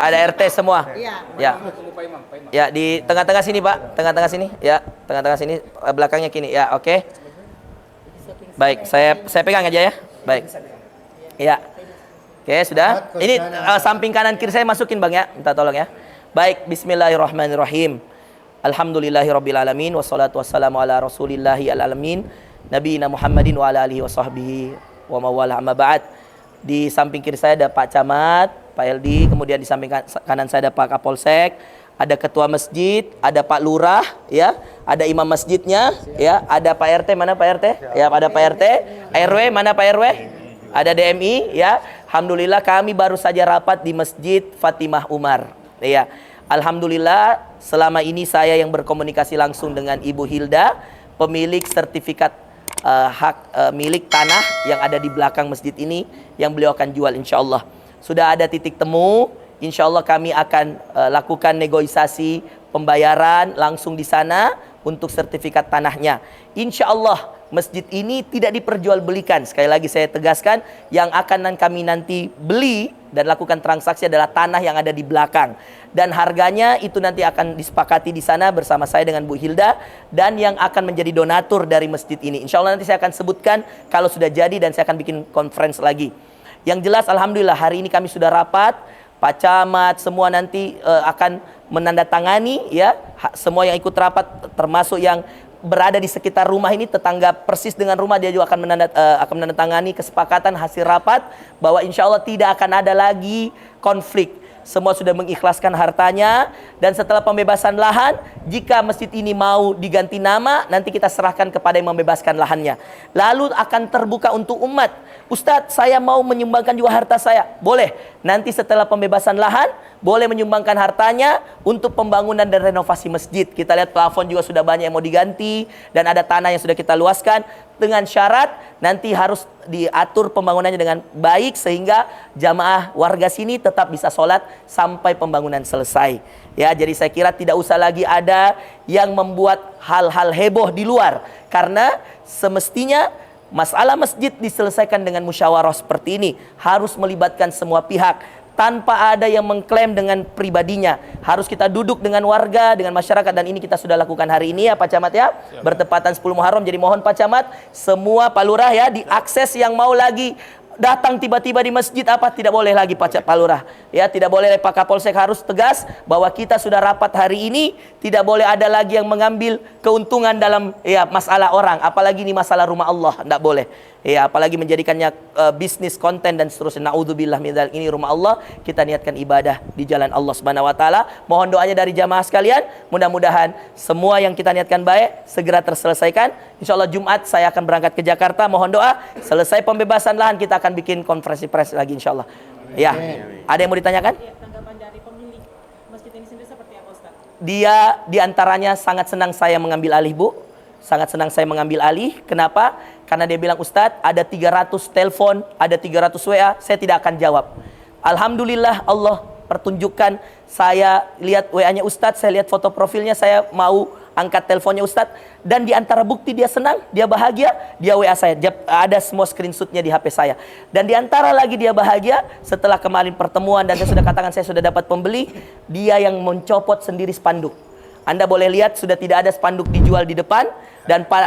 Ada RT semua. Iya. Ya. Ya, di tengah-tengah sini, Pak. Tengah-tengah sini. Ya, tengah-tengah sini, belakangnya kini. Ya, oke. Baik, saya pegang aja ya. Baik. Ya. Oke, sudah. Ini samping kanan kiri saya masukin, Bang ya. Minta tolong ya. Baik, bismillahirrahmanirrahim. Alhamdulillahirabbil alamin wassalatu wassalamu ala rasulillahi alamin nabiyina Muhammadin wa ala alihi washabbihi wa mawala amma ba'd. Di samping kiri saya ada Pak Camat, Pak LD, kemudian di samping kanan saya ada Pak Kapolsek, ada ketua masjid, ada Pak Lurah, ya, ada imam masjidnya, ya, ada Pak RT, mana Pak RT? Ya, ada Pak RT, RW, mana Pak RW? Ada DMI, ya. Alhamdulillah kami baru saja rapat di Masjid Fatimah Umar, ya. Alhamdulillah selama ini saya yang berkomunikasi langsung dengan Ibu Hilda, pemilik sertifikat hak milik tanah yang ada di belakang masjid ini yang beliau akan jual insyaallah. Sudah ada titik temu. Insya Allah kami akan lakukan negosiasi pembayaran langsung di sana untuk sertifikat tanahnya. Insya Allah masjid ini tidak diperjualbelikan. Sekali lagi saya tegaskan, yang akan kami nanti beli dan lakukan transaksi adalah tanah yang ada di belakang. Dan harganya itu nanti akan disepakati di sana bersama saya dengan Bu Hilda. Dan yang akan menjadi donatur dari masjid ini, insya Allah nanti saya akan sebutkan kalau sudah jadi dan saya akan bikin conference lagi. Yang jelas alhamdulillah hari ini kami sudah rapat. Pak Camat semua nanti akan menandatangani, ya, semua yang ikut rapat termasuk yang berada di sekitar rumah ini, tetangga persis dengan rumah, dia juga akan menandatangani kesepakatan hasil rapat bahwa insya Allah tidak akan ada lagi konflik. Semua sudah mengikhlaskan hartanya. Dan setelah pembebasan lahan, jika masjid ini mau diganti nama, nanti kita serahkan kepada yang membebaskan lahannya. Lalu akan terbuka untuk umat. Ustadz, saya mau menyumbangkan juga harta saya. Boleh. Nanti setelah pembebasan lahan, boleh menyumbangkan hartanya untuk pembangunan dan renovasi masjid. Kita lihat plafon juga sudah banyak yang mau diganti, dan ada tanah yang sudah kita luaskan. Dengan syarat nanti harus diatur pembangunannya dengan baik sehingga jamaah warga sini tetap bisa sholat sampai pembangunan selesai. Ya, jadi saya kira tidak usah lagi ada yang membuat hal-hal heboh di luar, karena semestinya masalah masjid diselesaikan dengan musyawarah seperti ini, harus melibatkan semua pihak. Tanpa ada yang mengklaim dengan pribadinya. Harus kita duduk dengan warga, dengan masyarakat. Dan ini kita sudah lakukan hari ini ya Pak Camat ya. Bertepatan 10 Muharram. Jadi mohon Pak Camat, semua Pak Lurah ya, diakses yang mau lagi datang tiba-tiba di masjid apa, tidak boleh lagi Pak Lurah ya, tidak boleh. Pak Kapolsek harus tegas bahwa kita sudah rapat hari ini, tidak boleh ada lagi yang mengambil keuntungan dalam ya masalah orang, apalagi ini masalah rumah Allah, tidak boleh ya, apalagi menjadikannya bisnis konten dan seterusnya. Naudzubillah min dzalik. Ini rumah Allah, kita niatkan ibadah di jalan Allah Subhanahu wa taala. Mohon doanya dari jamaah sekalian, mudah-mudahan semua yang kita niatkan baik segera terselesaikan. Insyaallah Jumat saya akan berangkat ke Jakarta, mohon doa selesai pembebasan lahan kita akan bikin konferensi pers lagi insyaallah. Ya, ada yang mau ditanyakan? Ya, tanggapan dari pemilik masjid ini sendiri seperti apa Ustaz? Dia diantaranya sangat senang saya mengambil alih, Bu. Sangat senang saya mengambil alih. Kenapa? Karena dia bilang, Ustadz, ada 300 telepon, ada 300 WA, saya tidak akan jawab. Alhamdulillah Allah pertunjukkan, saya lihat WA-nya Ustadz, saya lihat foto profilnya, saya mau angkat teleponnya Ustadz, dan di antara bukti dia senang, dia bahagia, dia WA saya, ada semua screenshotnya di HP saya. Dan di antara lagi dia bahagia, setelah kemarin pertemuan dan saya sudah katakan saya sudah dapat pembeli, dia yang mencopot sendiri spanduk. Anda boleh lihat sudah tidak ada spanduk dijual di depan. Dan Pak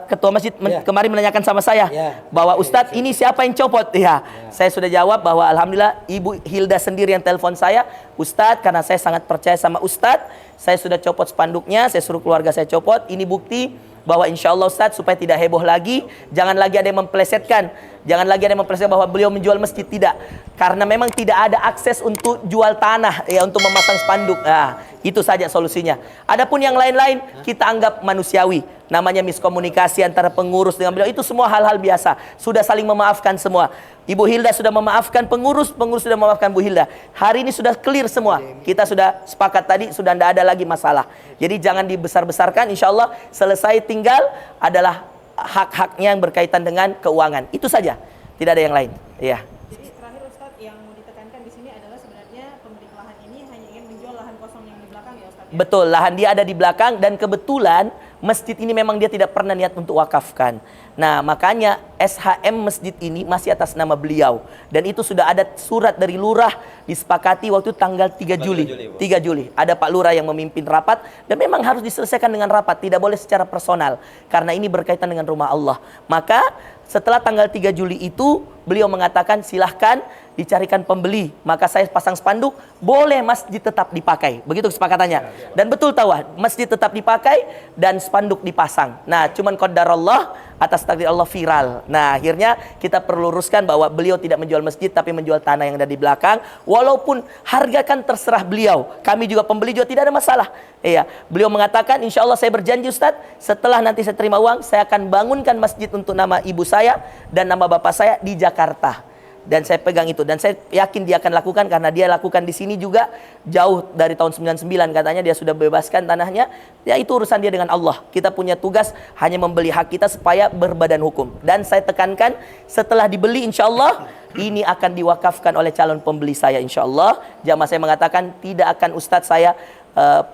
Ketua Masjid kemarin menanyakan sama saya bahwa Ustadz ini siapa yang copot ya. Saya sudah jawab bahwa alhamdulillah Ibu Hilda sendiri yang telepon saya, Ustadz, karena saya sangat percaya sama Ustadz, saya sudah copot spanduknya, saya suruh keluarga saya copot. Ini bukti bahwa insya Allah Ustadz, supaya tidak heboh lagi, jangan lagi ada yang memplesetkan, jangan lagi ada yang memplesetkan bahwa beliau menjual masjid, tidak, karena memang tidak ada akses untuk jual tanah ya, untuk memasang spanduk. Nah, itu saja solusinya. Adapun yang lain-lain kita anggap manusiawi, namanya miskomunikasi antara pengurus dengan beliau, itu semua hal-hal biasa, sudah saling memaafkan semua. Ibu Hilda sudah memaafkan pengurus, pengurus sudah memaafkan Bu Hilda. Hari ini sudah clear semua. Kita sudah sepakat tadi, sudah tidak ada lagi masalah. Jadi jangan dibesar-besarkan, insya Allah selesai, tinggal adalah hak-haknya yang berkaitan dengan keuangan. Itu saja, tidak ada yang lain. Iya. Jadi terakhir Ustadz, yang mau ditekankan di sini adalah sebenarnya pemilik lahan ini hanya ingin menjual lahan kosong yang di belakang ya Ustadz? Betul, lahan dia ada di belakang dan kebetulan masjid ini memang dia tidak pernah niat untuk wakafkan. Nah, makanya SHM masjid ini masih atas nama beliau dan itu sudah ada surat dari lurah disepakati waktu tanggal 3 Juli. 3 Juli. Ada Pak Lurah yang memimpin rapat dan memang harus diselesaikan dengan rapat, tidak boleh secara personal karena ini berkaitan dengan rumah Allah. Maka setelah tanggal 3 Juli itu beliau mengatakan silahkan dicarikan pembeli. Maka saya pasang spanduk, boleh masjid tetap dipakai. Begitu kesepakatannya. Dan betul tahu, masjid tetap dipakai dan spanduk dipasang. Nah, cuman qadarullah atas takdir Allah viral. Nah, akhirnya kita perlu luruskan bahwa beliau tidak menjual masjid tapi menjual tanah yang ada di belakang. Walaupun harga kan terserah beliau. Kami juga pembeli juga tidak ada masalah. Iya, beliau mengatakan insya Allah saya berjanji Ustadz, setelah nanti saya terima uang, saya akan bangunkan masjid untuk nama ibu saya dan nama bapak saya di Jakarta. Dan saya pegang itu dan saya yakin dia akan lakukan karena dia lakukan di sini juga jauh dari tahun 99 katanya dia sudah bebaskan tanahnya. Ya itu urusan dia dengan Allah. Kita punya tugas hanya membeli hak kita supaya berbadan hukum. Dan saya tekankan setelah dibeli insya Allah ini akan diwakafkan oleh calon pembeli saya insya Allah. Jamaah saya mengatakan tidak akan Ustadz saya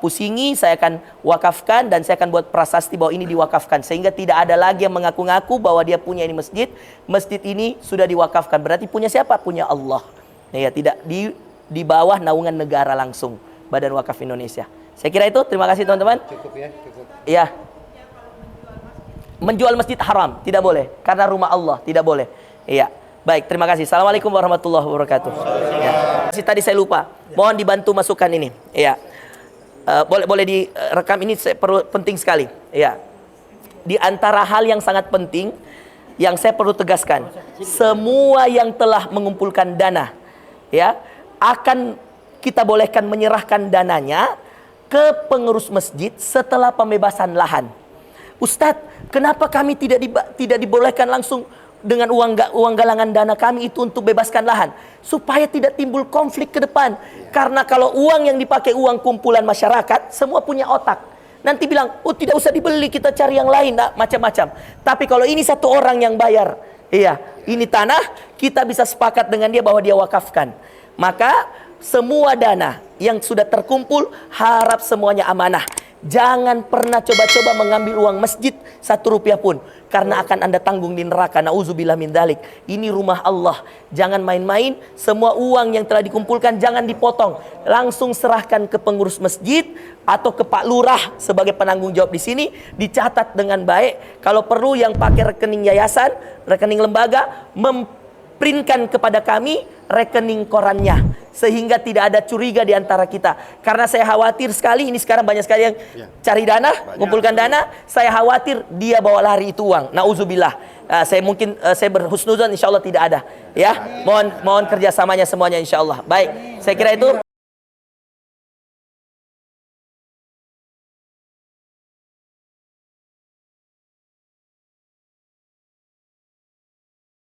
pusingi, saya akan wakafkan dan saya akan buat prasasti bahwa ini diwakafkan sehingga tidak ada lagi yang mengaku-ngaku bahwa dia punya ini masjid. Masjid ini sudah diwakafkan. Berarti punya siapa? Punya Allah. Ya, tidak di bawah naungan negara langsung. Badan Wakaf Indonesia. Saya kira itu. Terima kasih teman-teman. Cukup ya, cukup. Ya. Menjual masjid haram, tidak boleh karena rumah Allah, tidak boleh. Iya. Baik, terima kasih. Assalamualaikum warahmatullahi wabarakatuh. Ya. Tadi saya lupa. Mohon dibantu masukkan ini. Iya. Boleh direkam ini perlu penting sekali ya. Di antara hal yang sangat penting yang saya perlu tegaskan, semua yang telah mengumpulkan dana ya akan kita bolehkan menyerahkan dananya ke pengurus masjid setelah pembebasan lahan. Ustadz, kenapa kami tidak dibolehkan langsung dengan uang galangan dana kami itu untuk bebaskan lahan supaya tidak timbul konflik ke depan? Karena kalau uang yang dipakai uang kumpulan masyarakat semua punya otak, nanti bilang oh tidak usah dibeli, kita cari yang lain, nah, macam-macam. Tapi kalau ini satu orang yang bayar, iya ini tanah, kita bisa sepakat dengan dia bahwa dia wakafkan. Maka semua dana yang sudah terkumpul harap semuanya amanah. Jangan pernah coba-coba mengambil uang masjid 1 rupiah pun, karena akan Anda tanggung di neraka. Nauzubillah min dzalik. Ini rumah Allah. Jangan main-main. Semua uang yang telah dikumpulkan jangan dipotong. Langsung serahkan ke pengurus masjid atau ke Pak Lurah sebagai penanggung jawab di sini. Dicatat dengan baik. Kalau perlu yang pakai rekening yayasan, rekening lembaga, memprintkan kepada kami rekening korannya, sehingga tidak ada curiga di antara kita. Karena saya khawatir sekali, ini sekarang banyak sekali yang cari dana, kumpulkan dana, saya khawatir dia bawa lari itu uang. Nauzubillah. Saya berhusnuzon, insya Allah tidak ada. Ya, mohon kerjasamanya semuanya insya Allah. Baik, saya kira itu.